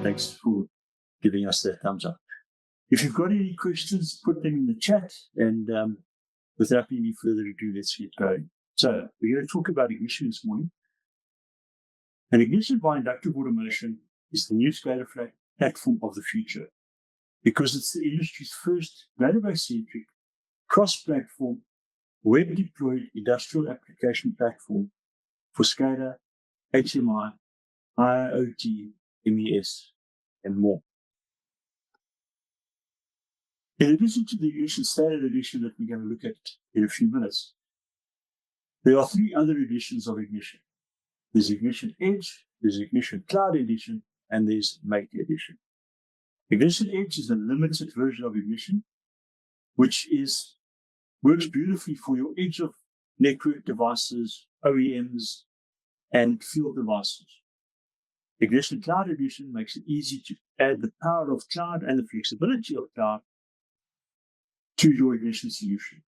Thanks for giving us that thumbs up. If you've got any questions, put them in the chat, and without any further ado, let's get going. So we're going to talk about ignition this morning. And ignition by inductive automation is the new SCADA platform of the future, because it's the industry's first database-centric, cross-platform, web-deployed industrial application platform for SCADA, HMI, IoT, MES, and more. In addition to the Ignition Standard Edition that we're going to look at in a few minutes, there are three other editions of Ignition. There's Ignition Edge, there's Ignition Cloud Edition, and there's Make Edition. Ignition Edge is a limited version of Ignition, which works beautifully for your edge of network devices, OEMs, and field devices. Ignition Cloud Edition makes it easy to add the power of cloud and the flexibility of cloud to your Ignition solution.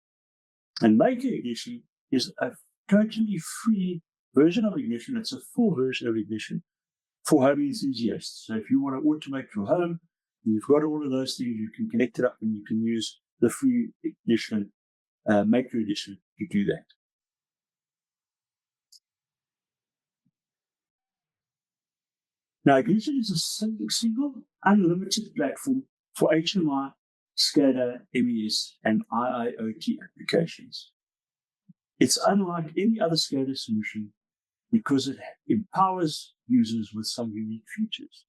And Maker Edition is a totally free version of Ignition. It's a full version of Ignition for home enthusiasts. So if you want to automate your home, and you've got all of those things, you can connect it up and you can use the free Ignition Maker Edition to do that. Now, Ignition is a single, unlimited platform for HMI, SCADA, MES, and IIoT applications. It's unlike any other SCADA solution because it empowers users with some unique features.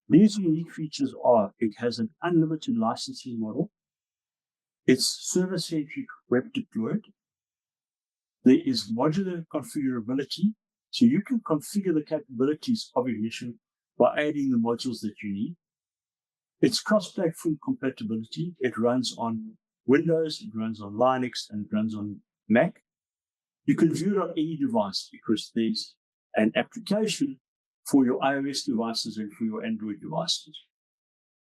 These unique features are: it has an unlimited licensing model, it's server-centric web deployed, there is modular configurability, so you can configure the capabilities of Ignition by adding the modules that you need. It's cross-platform compatibility. It runs on Windows, it runs on Linux, and it runs on Mac. You can view it on any device because there's an application for your iOS devices and for your Android devices.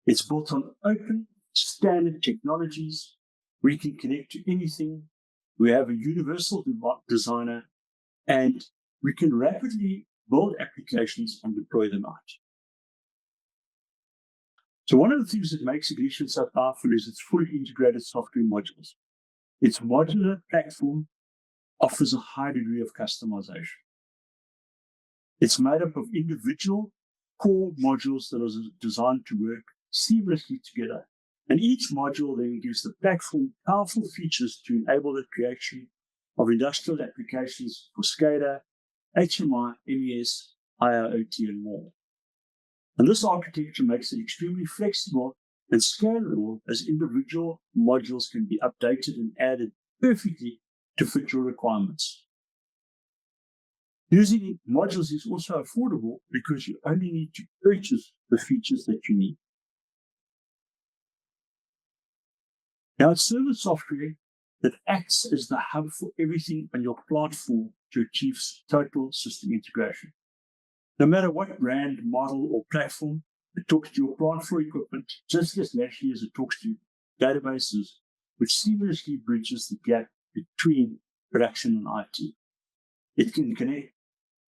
It's built on open, standard technologies. We can connect to anything. We have a universal designer, and we can rapidly build applications and deploy them out. So one of the things that makes Ignition so powerful is its fully integrated software modules. Its modular platform offers a high degree of customization. It's made up of individual core modules that are designed to work seamlessly together. And each module then gives the platform powerful features to enable the creation of industrial applications for SCADA, HMI, MES, IIoT, and more. And this architecture makes it extremely flexible and scalable, as individual modules can be updated and added perfectly to fit your requirements. Using modules is also affordable because you only need to purchase the features that you need. Now, it's server software that acts as the hub for everything on your plant floor to achieve total system integration. No matter what brand, model, or platform, it talks to your plant floor equipment just as naturally as it talks to databases, which seamlessly bridges the gap between production and IT. It can connect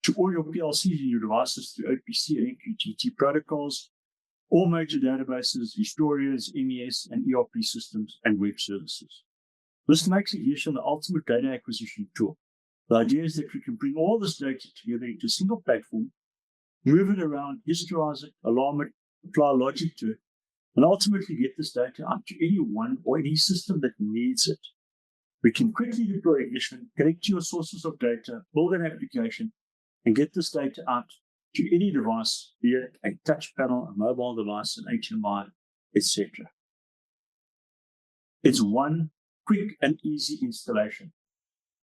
to all your PLCs in your devices through OPC and MQTT protocols, all major databases, historians, MES, and ERP systems, and web services. This makes Ignition the ultimate data acquisition tool. The idea is that we can bring all this data together into a single platform, move it around, historize it, alarm it, apply logic to it, and ultimately get this data out to anyone or any system that needs it. We can quickly deploy Ignition, connect to your sources of data, build an application, and get this data out to any device, be it a touch panel, a mobile device, an HMI, etc. It's one quick and easy installation.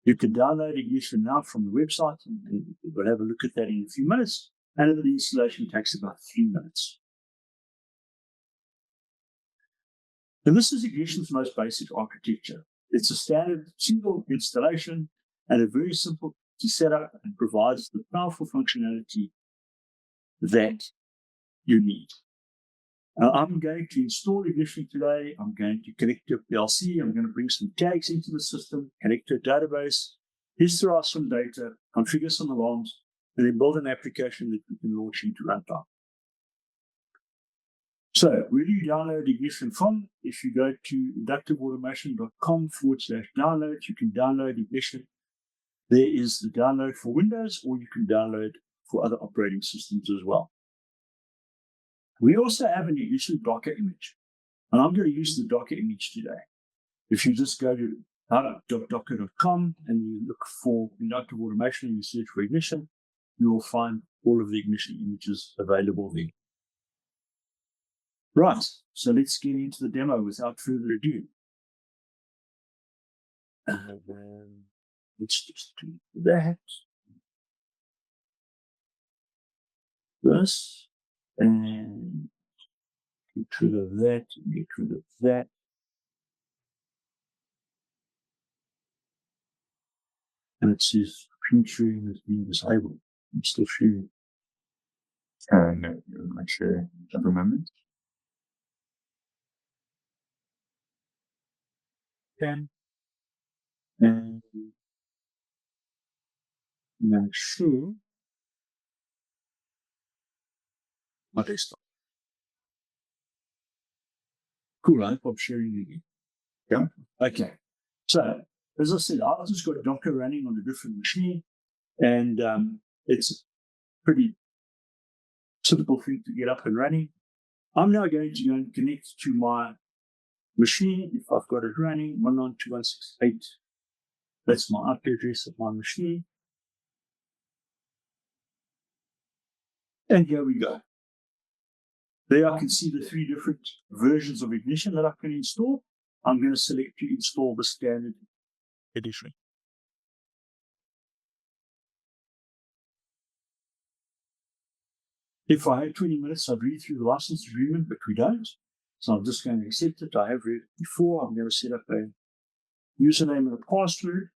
You can download Ignition now from the website, and we'll have a look at that in a few minutes, and the installation takes about 3 minutes. And this is Ignition's most basic architecture. It's a standard single installation and a very simple to set up, and provides the powerful functionality that you need. I'm going to install Ignition today. I'm going to connect to a PLC. I'm going to bring some tags into the system, connect to a database, historize some data, configure some alarms, and then build an application that we can launch into runtime. So where do you download Ignition from? If you go to inductiveautomation.com/download, you can download Ignition. There is the download for Windows, or you can download for other operating systems as well. We also have an Ignition Docker image, and I'm going to use the Docker image today. If you just go to docker.com and you look for Inductive Automation and you search for Ignition, you will find all of the Ignition images available there. Right, so let's get into the demo without further ado. Let's just do that. This, and get rid of that, get rid of that. And it says screen sharing has been disabled. I'm still sharing. No, you're not sure at the moment. And now share my desktop. Cool, I hope I'm sharing again. Yeah. Okay. So, as I said, I've just got Docker running on a different machine, and it's a pretty simple thing to get up and running. I'm now going to go and connect to my machine. If I've got it running, 192.168, that's my IP address of my machine. And here we go. There I can see the 3 different versions of Ignition that I can install. I'm going to select to install the standard edition. If I had 20 minutes, I'd read through the license agreement, but we don't. So I'm just going to accept it. I have read it before. I'm going to set up a username and a password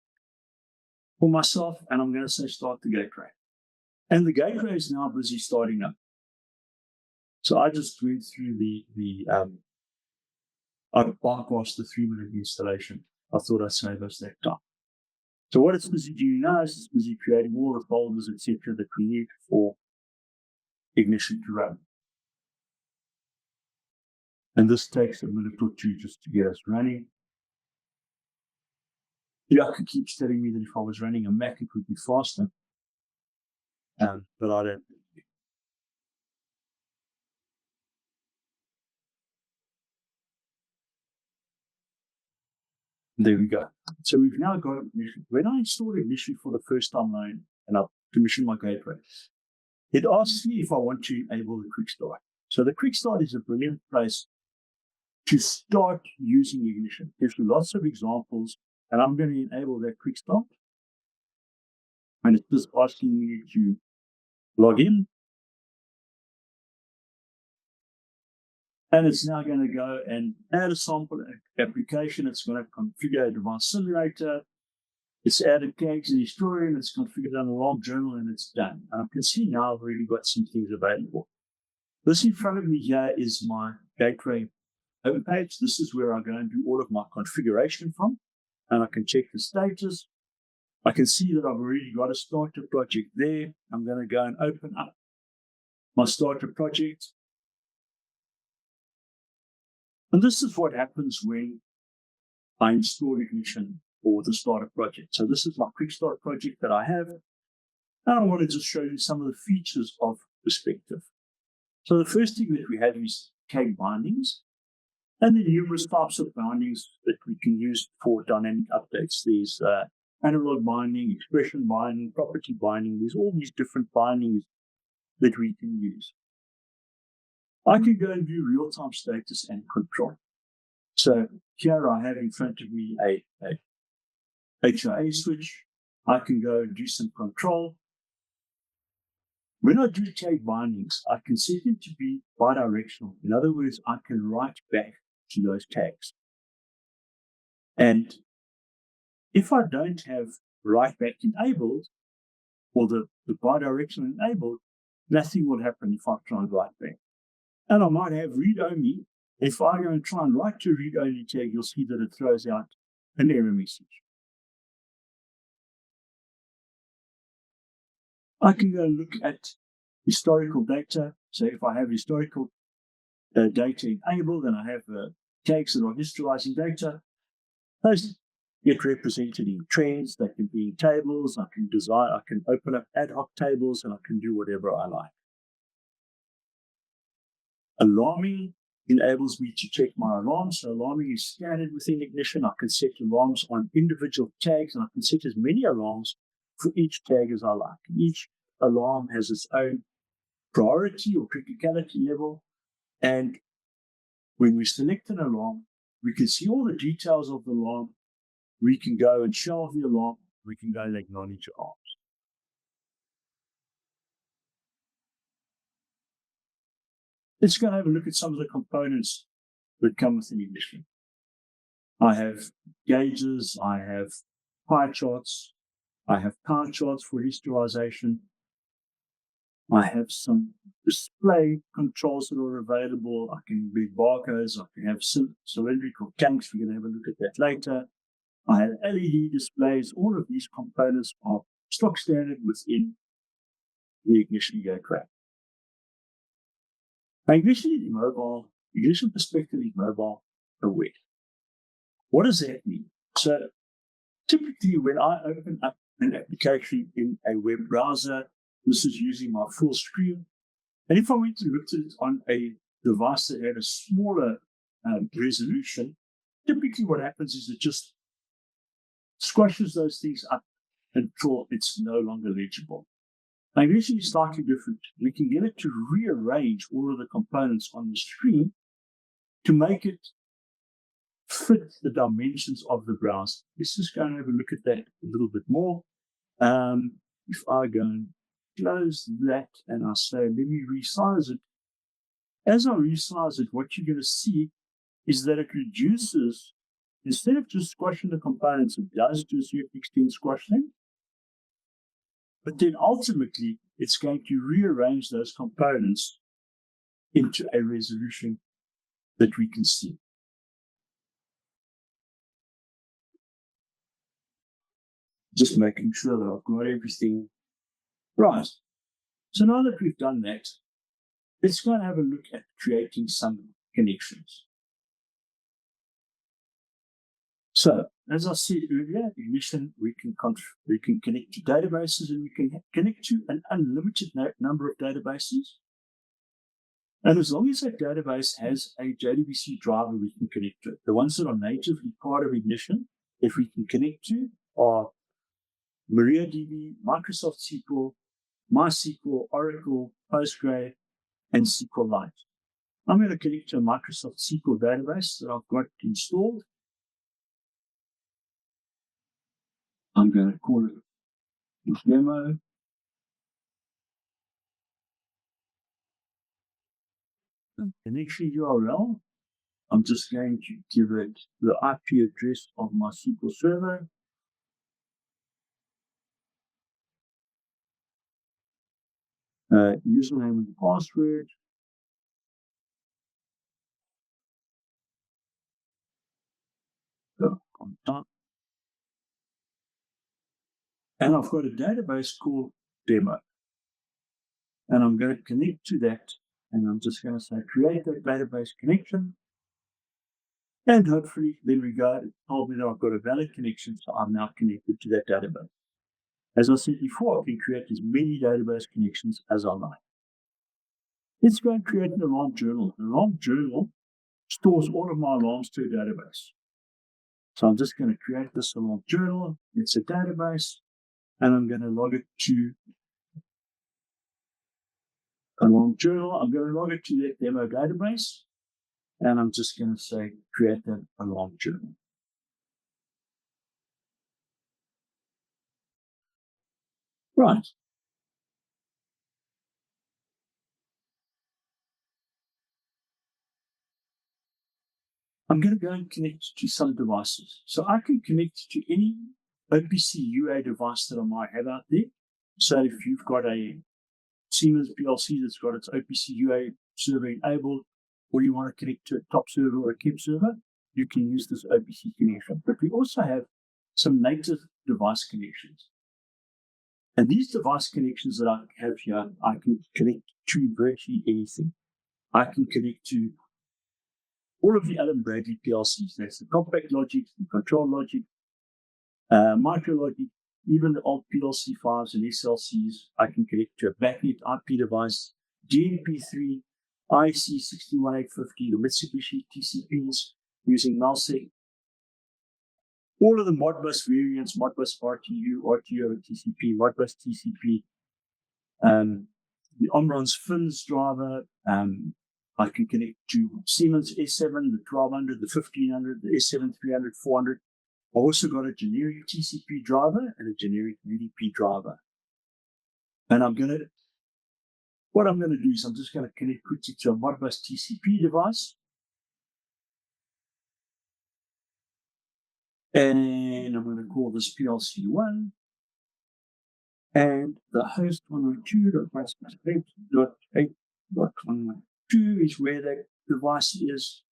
for myself, and I'm going to say start the gateway. And the gateway is now busy starting up. So I just went through I bypassed the 3-minute installation. I thought I'd save us that time. So what it's busy doing now is it's busy creating all the folders, etc., that we need for Ignition to run. And this takes a minute or two just to get us running. Yucca keeps telling me that if I was running a Mac, it would be faster. But I don't. There we go. So we've now got Ignition. When I installed Ignition for the first time and I commissioned my gateway, it asks me if I want to enable the quick start. So the quick start is a brilliant place to start using Ignition. There's lots of examples, and I'm going to enable that quick start. And it's just asking me to log in. And it's now going to go and add a sample application. It's going to configure a device simulator. It's added tags and historian. It's configured an alarm journal, and it's done. And I can see now I've already got some things available. This in front of me here is my gateway homepage. This is where I go and do all of my configuration from. And I can check the status. I can see that I've already got a starter project there. I'm going to go and open up my starter project. And this is what happens when I install Ignition for the starter project. So this is my quick start project that I have. And I want to just show you some of the features of Perspective. So the first thing that we have is tag bindings, and the numerous types of bindings that we can use for dynamic updates. There's analog binding, expression binding, property binding. There's all these different bindings that we can use. I can go and view real-time status and control. So here I have in front of me a HIA switch. I can go and do some control. When I do tag bindings, I can set them to be bidirectional. In other words, I can write back to those tags. And if I don't have write back enabled, or the bidirectional enabled, nothing will happen if I try and write back. And I might have read only. If I go and try and write to a read only tag, you'll see that it throws out an error message. I can go and look at historical data. So if I have historical data enabled, and I have tags that are historizing data. Those get represented in trends. They can be in tables. I can open up ad hoc tables, and I can do whatever I like. Alarming enables me to check my alarms. So alarming is scattered within Ignition. I can set alarms on individual tags, and I can set as many alarms for each tag as I like. Each alarm has its own priority or criticality level, and when we select an alarm, we can see all the details of the alarm. We can go and shelve the alarm. We can go and acknowledge alarms. Let's go and have a look at some of the components that come with an Ignition. I have gauges, I have pie charts, I have power charts for historization. I have some display controls that are available. I can read barcodes. I can have cylindrical tanks. We're going to have a look at that later. I have LED displays. All of these components are stock standard within the Ignition gateway. Ignition is mobile. Ignition perspective is mobile aware. What does that mean? So typically when I open up an application in a web browser, this is using my full screen. And if I went to look at it on a device that had a smaller resolution, typically what happens is it just squashes those things up until it's no longer legible. Now, Ignition is slightly different. We can get it to rearrange all of the components on the screen to make it fit the dimensions of the browser. Let's just go and have a look at that a little bit more. If I go and close that and I say, let me resize it. As I resize it, what you're going to see is that it reduces, instead of just squashing the components, it does to a certain extent squash them. But then ultimately, it's going to rearrange those components into a resolution that we can see. Just making sure that I've got everything right. So now that we've done that, let's go and have a look at creating some connections. So, as I said earlier, Ignition, we can connect to databases, and we can connect to an unlimited number of databases. And as long as that database has a JDBC driver, we can connect to it. The ones that are natively part of Ignition, if we can connect to, are MariaDB, Microsoft SQL, MySQL, Oracle, Postgre, and SQLite. I'm going to connect to a Microsoft SQL database that I've got installed. I'm going to call it demo. Connection URL. I'm just going to give it the IP address of my SQL server. Username and password. So on top. And I've got a database called demo. And I'm going to connect to that. And I'm just going to say create that database connection. And hopefully, then we go, it told me that I've got a valid connection, so I'm now connected to that database. As I said before, I can create as many database connections as I like. Let's go and create an alarm journal. An alarm journal stores all of my alarms to a database. So I'm just going to create this alarm journal. It's a database, and I'm going to log it to alarm journal. I'm going to log it to that demo database, and I'm just going to say create that alarm journal. Right. I'm going to go and connect to some devices. So I can connect to any OPC UA device that I might have out there. So if you've got a Siemens PLC that's got its OPC UA server enabled, or you want to connect to a top server or a KEP server, you can use this OPC connection. But we also have some native device connections. And these device connections that I have here, I can connect to virtually anything. I can connect to all of the Allen Bradley PLCs. That's the compact logic, the control logic, micro logic, even the old PLC 5s and SLCs. I can connect to a backnet IP device, DNP3, IC61850, the Mitsubishi TCPs using Nullsec. All of the Modbus variants, Modbus RTU, RTO, TCP, Modbus TCP, the Omron's FINS driver. I can connect to Siemens S7, the 1200, the 1500, the S7 300, 400. I also got a generic TCP driver and a generic UDP driver. And what I'm going to do is I'm just going to connect quickly to a Modbus TCP device. And I'm going to call this PLC1. And the host 102.168.8.112 is where that device is.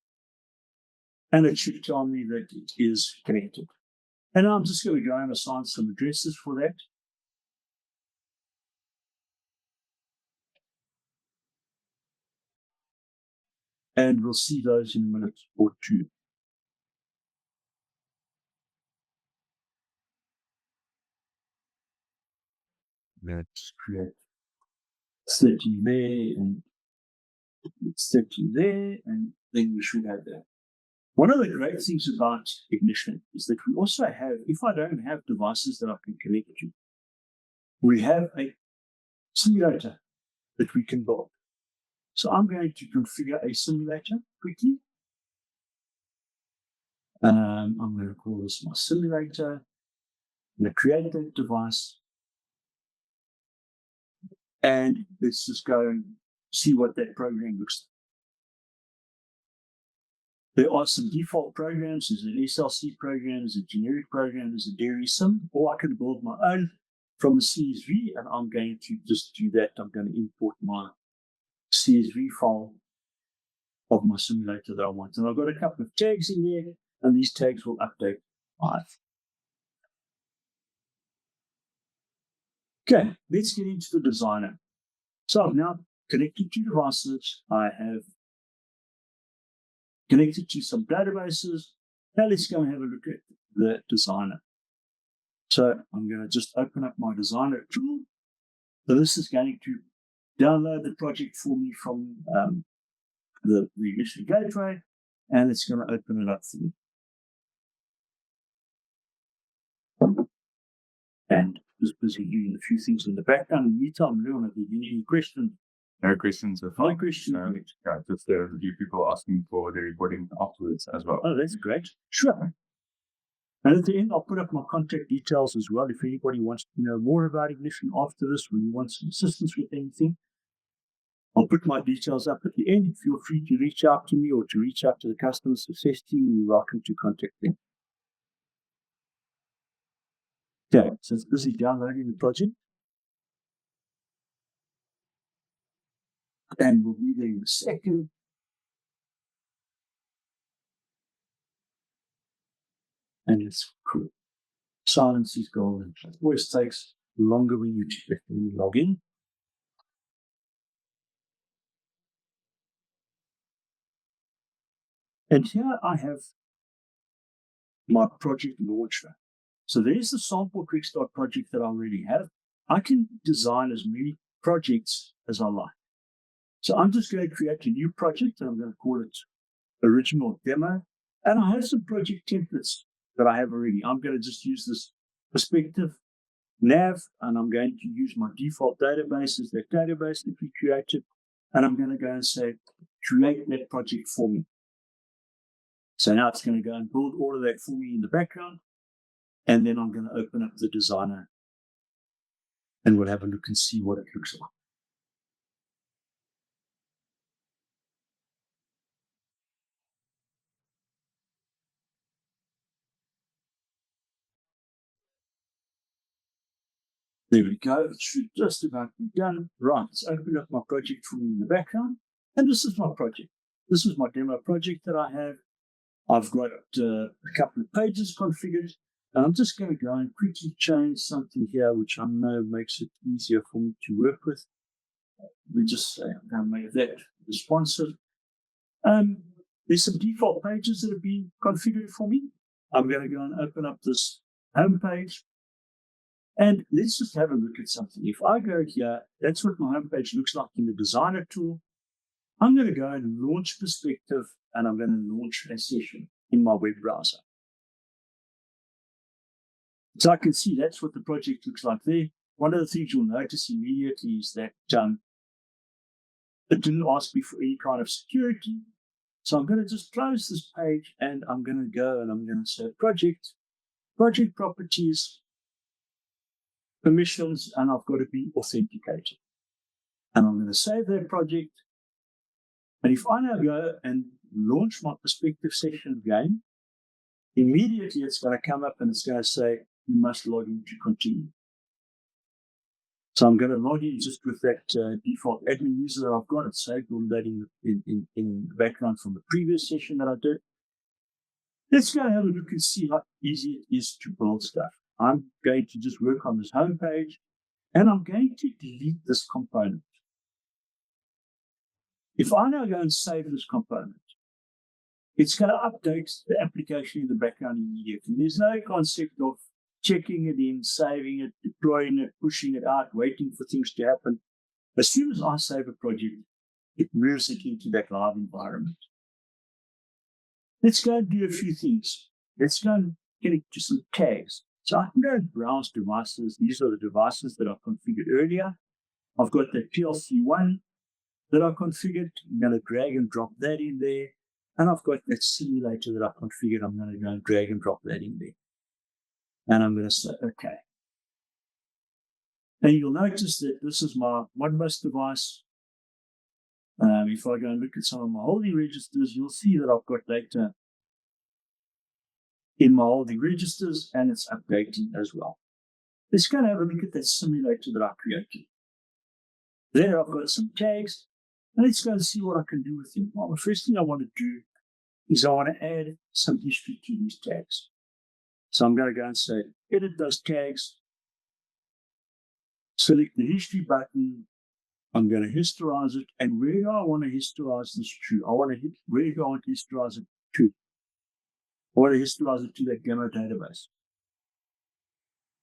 And it should tell me that it is connected. And I'm just going to go and assign some addresses for that. And we'll see those in a minute or two. Let's create 30 there and 30 there, and then we should have that. One of the great things about Ignition is that we also have, if I don't have devices that I can connect to, we have a simulator that we can build. So I'm going to configure a simulator quickly. I'm going to call this my simulator. I'm going to create that device. And let's just go and see what that program looks like. There are some default programs. There's an SLC program, there's a generic program, there's a dairy sim, or I can build my own from the CSV, and I'm going to just do that. I'm going to import my CSV file of my simulator that I want. And I've got a couple of tags in there, and these tags will update live. Okay, let's get into the designer. So I've now connected to devices. I have connected to some databases. Now let's go and have a look at the designer. So I'm going to just open up my designer tool. So this is going to download the project for me from the Ignition Gateway, and it's going to open it up for me. And just busy doing a few things in the background. In the meantime, Leon, have you any questions? No questions so far. No questions. Yeah, just a few people asking for the recording afterwards as well. Oh, that's great. Sure. And at the end, I'll put up my contact details as well. If anybody wants to know more about Ignition after this, or you want some assistance with anything, I'll put my details up at the end. Feel free to reach out to me or to reach out to the customer success team. You're welcome to contact them. Okay, so it's busy downloading the project. And we'll be there in a second. And it's cool. Silence is golden. It always takes longer when you log in. And here I have my project launcher. So there's the sample quick start project that I already have. I can design as many projects as I like. So I'm just going to create a new project, and I'm going to call it original demo. And I have some project templates that I have already. I'm going to just use this perspective nav, and I'm going to use my default database as that database that we created. And I'm going to go and say, create that project for me. So now it's going to go and build all of that for me in the background. And then I'm going to open up the designer, and we'll have a look and see what it looks like. There we go. It should just about be done. Right, let's open up my project for me in the background. And this is my project. This is my demo project that I have. I've got a couple of pages configured. And I'm just going to go and quickly change something here, which I know makes it easier for me to work with. We just say I'm going to make that responsive. there's some default pages that have been configured for me. I'm going to go and open up this home page. And let's just have a look at something. If I go here, that's what my home page looks like in the designer tool. I'm going to go and launch Perspective, and I'm going to launch a session in my web browser. So I can see that's what the project looks like there. One of the things you'll notice immediately is that it didn't ask me for any kind of security. So I'm going to just close this page, and I'm going to go and I'm going to say project properties, permissions, and I've got to be authenticated. And I'm going to save that project. And if I now go and launch my Perspective session again, immediately it's going to come up and it's going to say, you must log in to continue. So I'm going to log in just with that default admin user that I've got. It's saved all that in the background from the previous session that I did. Let's go and have a look and see how easy it is to build stuff. I'm going to just work on this home page, and I'm going to delete this component. If I now go and save this component, it's going to update the application in the background immediately. There's no concept of checking it in, saving it, deploying it, pushing it out, waiting for things to happen. As soon as I save a project, it moves it into that live environment. Let's go and do a few things. Let's go and get into some tags. So I can go and browse devices. These are the devices that I configured earlier. I've got the PLC1 that I configured. I'm going to drag and drop that in there. And I've got that simulator that I configured. I'm going to go and drag and drop that in there. And I'm going to say, okay. And you'll notice that this is my Modbus device. If I go and look at some of my holding registers, you'll see that I've got data in my holding registers, and it's updating as well. Let's go and have a look at that simulator that I created. There I've got some tags, and let's go and see what I can do with them. Well, the first thing I want to do is I want to add some history to these tags. So I'm going to go and say, edit those tags, select the history button. I'm going to historize it, and where do I want to historize this to? Where do I want to historize it to? I want to historize it to that Gamma database.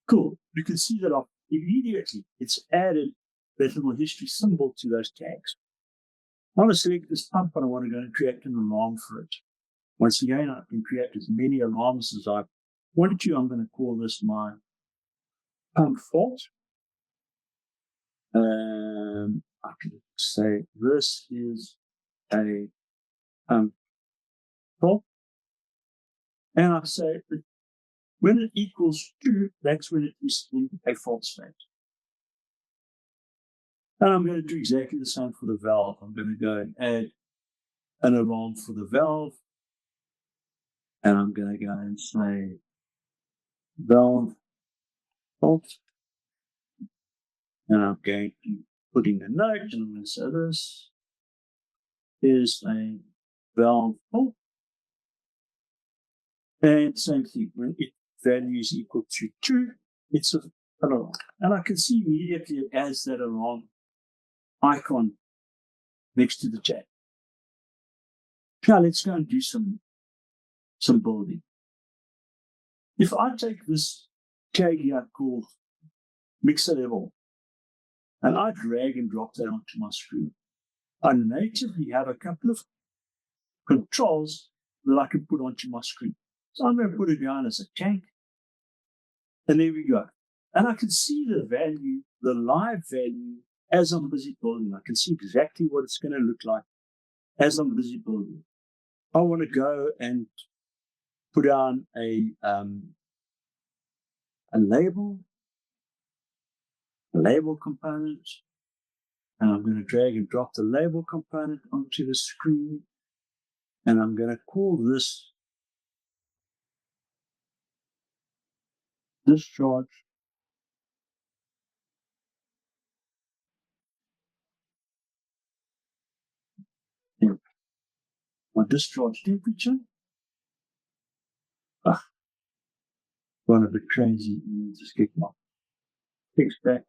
Cool. You can see that immediately it's added that little history symbol to those tags. I want to select this pump, and I want to go and create an alarm for it. Once again, I can create as many alarms as I want to. I'm going to call this my pump fault. I can say this is a pump fault. And I say that when it equals 2, that's when it is in a fault state. And I'm going to do exactly the same for the valve. I'm going to go and add an alarm for the valve. And I'm going to go and say valve fault. And I'm going to put in a note, and I'm going to say this is a valve fault. And same thing, when it value is equal to 2, it's an alarm. And I can see immediately it adds that alarm icon next to the tag. Now let's go and do some building. If I take this tag here called mixer level, and I drag and drop that onto my screen, I natively have a couple of controls that I can put onto my screen. So I'm going to put it down as a tank, and there we go. And I can see the value, the live value, as I'm busy building. I can see exactly what it's going to look like as I'm busy building. I want to go and put down a label component, and I'm going to drag and drop the label component onto the screen, and I'm going to call this discharge my discharge temperature. One of the crazy, just kick off. Fix back.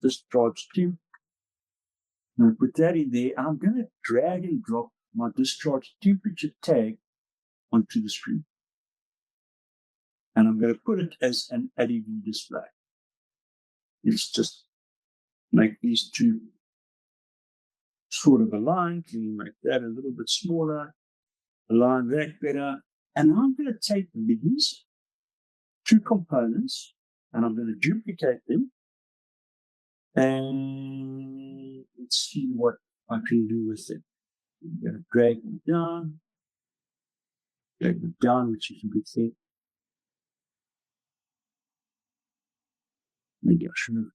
Discharge temp. I'm going to put that in there. I'm going to drag and drop my discharge temperature tag onto the screen. And I'm going to put it as an LED display. Let's just make these two sort of aligned. Can you make that a little bit smaller? Align that better. And I'm going to take these two components and I'm going to duplicate them. And let's see what I can do with it. I'm going to drag them down, which is a good thing. Maybe I should have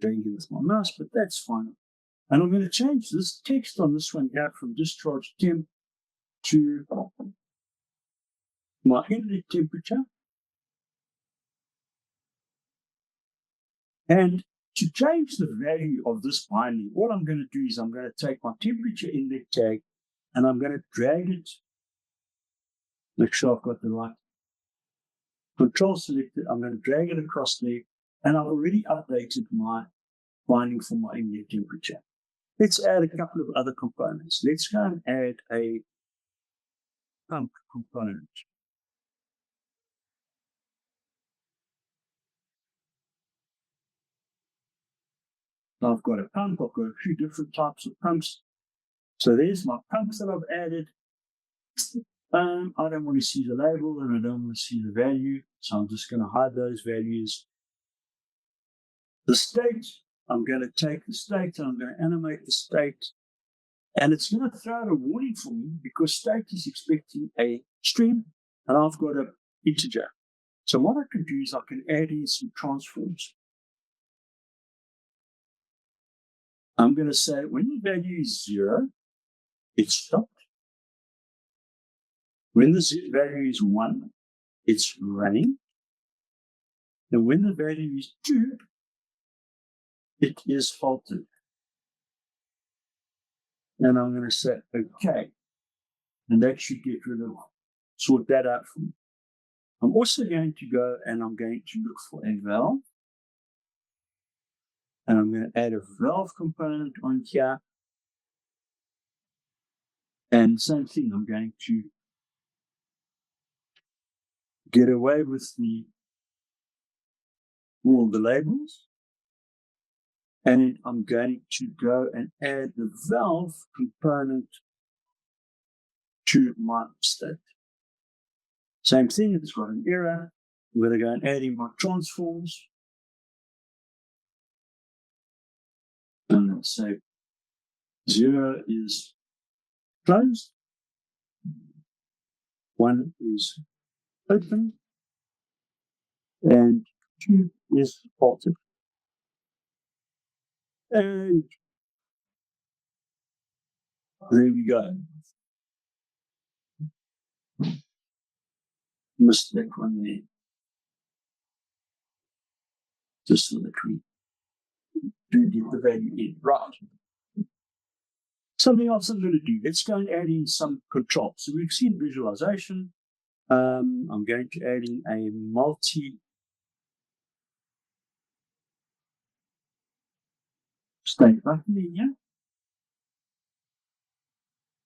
dragged it with my mouse, but that's fine. And I'm going to change this text on this one out from discharge temp to my inlet temperature. And to change the value of this binding, all I'm going to do is I'm going to take my temperature inlet tag and I'm going to drag it. Make sure I've got the right control selected. I'm going to drag it across there, and I've already updated my binding for my inlet temperature. Let's add a couple of other components. Let's go and add a pump component. So I've got a pump, I've got a few different types of pumps. So there's my pumps that I've added. I don't want to see the label and I don't want to see the value. So I'm just going to hide those values. The state, I'm going to take the state and I'm going to animate the state. And it's going to throw out a warning for me because state is expecting a string and I've got an integer. So what I can do is I can add in some transforms. I'm going to say when the value is 0, it's stopped. When the value is 1, it's running. And when the value is 2, it is halted. And I'm going to say, okay. And that should get rid of, sort that out for me. I'm also going to go and I'm going to look for a valve. And I'm going to add a valve component on here. And same thing, I'm going to get away with all the labels. And I'm going to go and add the valve component to my state. Same thing, it's got an error. I'm going to go and add in my transforms. And let's say 0 is closed. 1 is open. And 2 is halted. And there we go. Missed that one there. Just so that we do get the value in. Right. Something else I'm going to do. Let's go and add in some control. So we've seen visualization. I'm going to add in a multi-state button in here.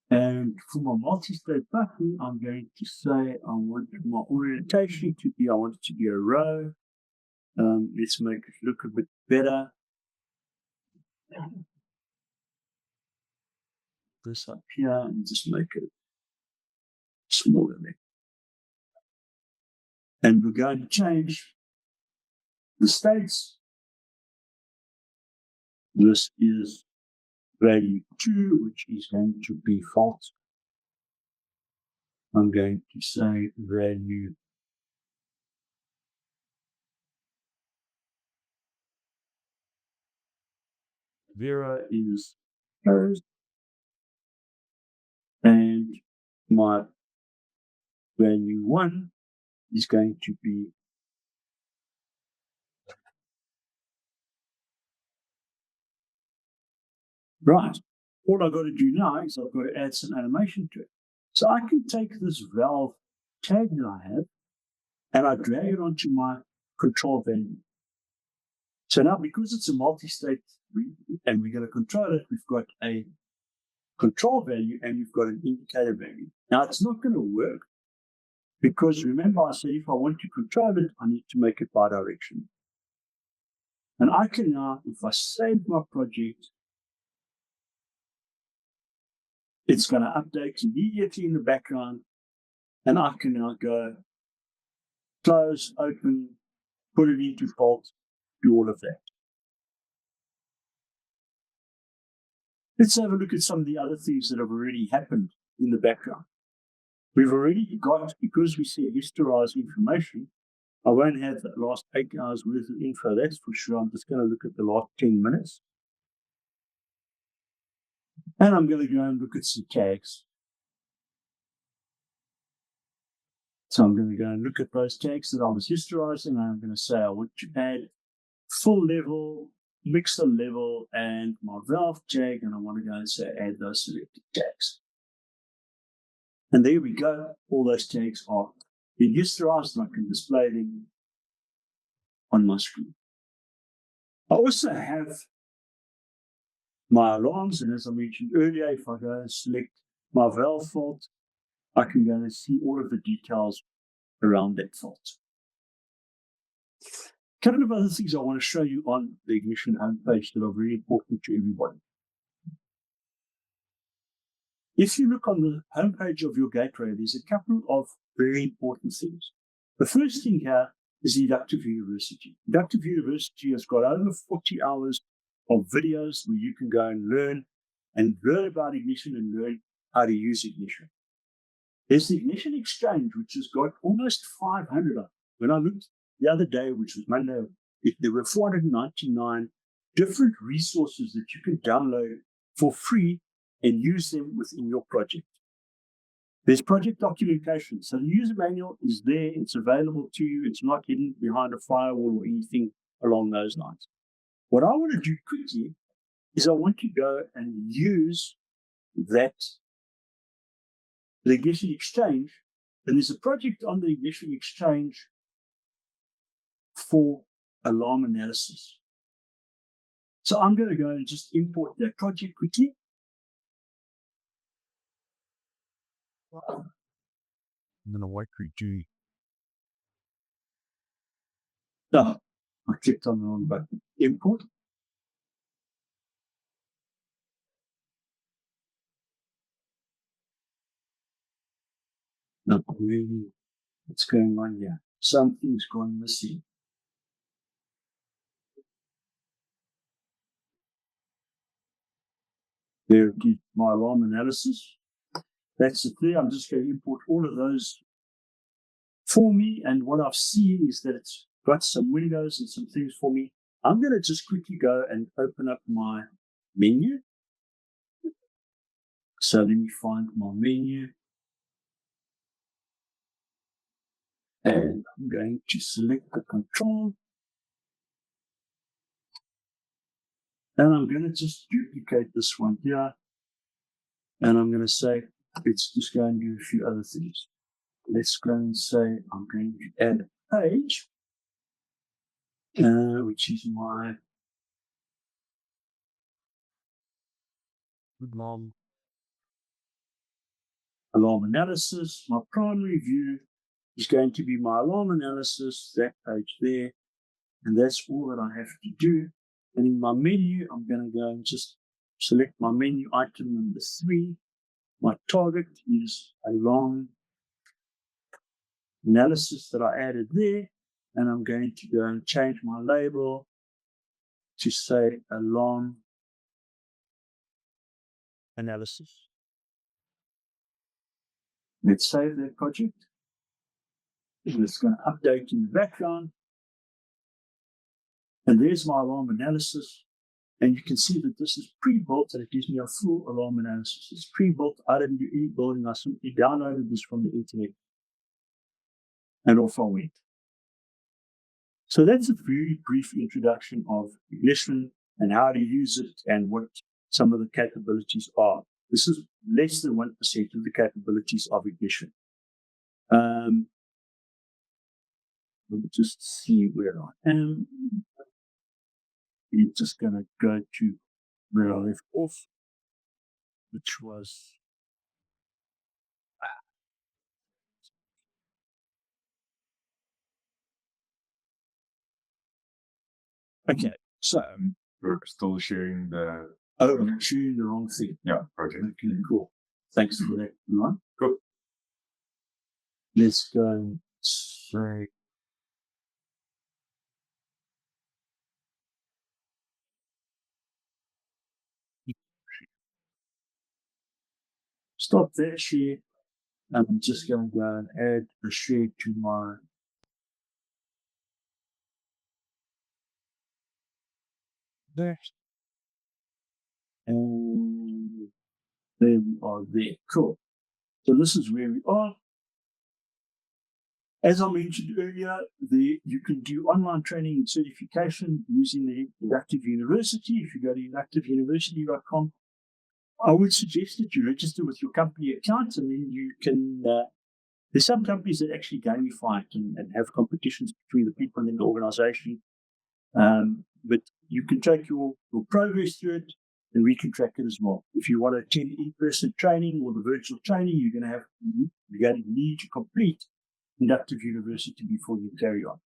And for my multi-state button, I'm going to say I want my orientation to be, I want it to be a row. Let's make it look a bit better. This up here and just make it smaller there. And we're going to change the states. This is value 2, which is going to be false. I'm going to say value 0 is closed. And my value 1 is going to be right. All I've got to do now is I've got to add some animation to it. So I can take this valve tag that I have and I drag it onto my control value. So now, because it's a multi-state and we're going to control it, we've got a control value and we've got an indicator value. Now, it's not going to work because remember I said if I want to control it, I need to make it bidirectional. And I can now, if I save my project, it's going to update immediately in the background, and I can now go close, open, put it into fault, do all of that. Let's have a look at some of the other things that have already happened in the background. We've already got, because we see historized information, I won't have the last 8 hours worth of info, that's for sure. I'm just going to look at the last 10 minutes. And I'm going to go and look at some tags. So I'm going to go and look at those tags that I was historizing, and I'm going to say I want to add full level, mixer level, and my valve tag, and I want to go and say add those selected tags. And there we go. All those tags are being historized, and I can display them on my screen. I also have my alarms, and as I mentioned earlier, if I go and select my valve fault, I can go and see all of the details around that fault. A couple of other things I want to show you on the Ignition homepage that are very important to everybody. If you look on the homepage of your gateway, there's a couple of very important things. The first thing here is Inductive University. Inductive University has got over 40 hours of videos where you can go and learn about Ignition and learn how to use Ignition. There's the Ignition Exchange, which has got almost 500. When I looked the other day, which was Monday, there were 499 different resources that you can download for free and use them within your project. There's project documentation. So the user manual is there. It's available to you. It's not hidden behind a firewall or anything along those lines. What I want to do quickly is I want to go and use the Ignition Exchange. And there's a project on the Ignition Exchange for alarm analysis. So I'm going to go and just import that project quickly. I'm going to wait for you. No, I clicked on the wrong button. Import. No, really, what's going on here? Something's gone missing. There it is, my alarm analysis. That's the thing. I'm just going to import all of those for me. And what I've seen is that it's got some windows and some things for me. I'm going to just quickly go and open up my menu. So let me find my menu. And I'm going to select the control. And I'm going to just duplicate this one here. And I'm going to say, let's just go and do a few other things. Let's go and say, I'm going to add a page, which is my Mom. alarm analysis. My primary view is going to be my alarm analysis, that page there. And that's all that I have to do. And in my menu, I'm going to go and just select my menu item number 3. My target is alarm analysis that I added there. And I'm going to go and change my label to say alarm analysis. Let's save that project. And it's going to update in the background. And there's my alarm analysis. And you can see that this is pre-built and it gives me a full alarm analysis. It's pre-built. I didn't do any building. I simply downloaded this from the internet. And off I went. So that's a very brief introduction of Ignition and how to use it and what some of the capabilities are. This is less than 1% of the capabilities of Ignition. Let me just see where I am. we're just going to go to where I left off, which was okay. So We're still sharing the I'm shooting the wrong thing. project. Okay, cool. Thanks for that. Right? Cool. Let's go and say stop that share. I'm just going to go and add a share to my dash. And there we are there. Cool. So this is where we are. As I mentioned earlier, you can do online training and certification using the Inductive University. If you go to inductiveuniversity.com, I would suggest that you register with your company account, and then you can. There's some companies that actually gamify it and have competitions between the people in the organization. But you can track your progress through it, and we can track it as well. If you want to attend in-person training or the virtual training, you're going to need to complete Inductive University before you carry on.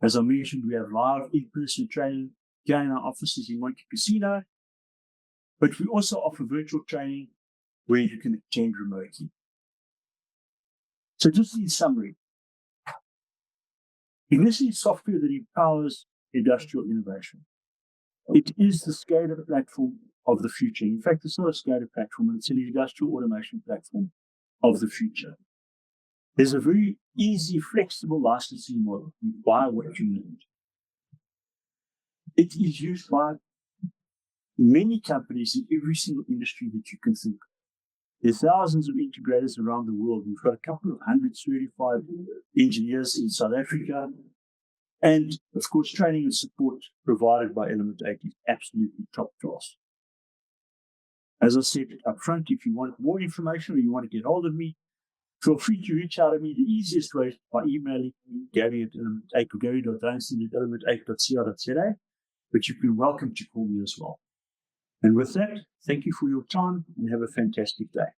As I mentioned, we have live in-person training here in our offices in Monte Casino, but we also offer virtual training where you can attend remotely. So just in summary, Ignition is software that empowers industrial innovation. It is the SCADA platform of the future. In fact, it's not a SCADA platform, it's an industrial automation platform of the future. There's a very easy, flexible licensing model. You buy what you need. It is used by many companies in every single industry that you can think of. There's thousands of integrators around the world. We've got a couple of hundred certified engineers in South Africa. And of course, training and support provided by Element 8 is absolutely top class. As I said up front, if you want more information or you want to get hold of me, feel free to reach out to me. The easiest way is by emailing me, Gary at Element 8 or Gary.Dynasty at element8.co.za, but you've been welcome to call me as well. And with that, thank you for your time and have a fantastic day.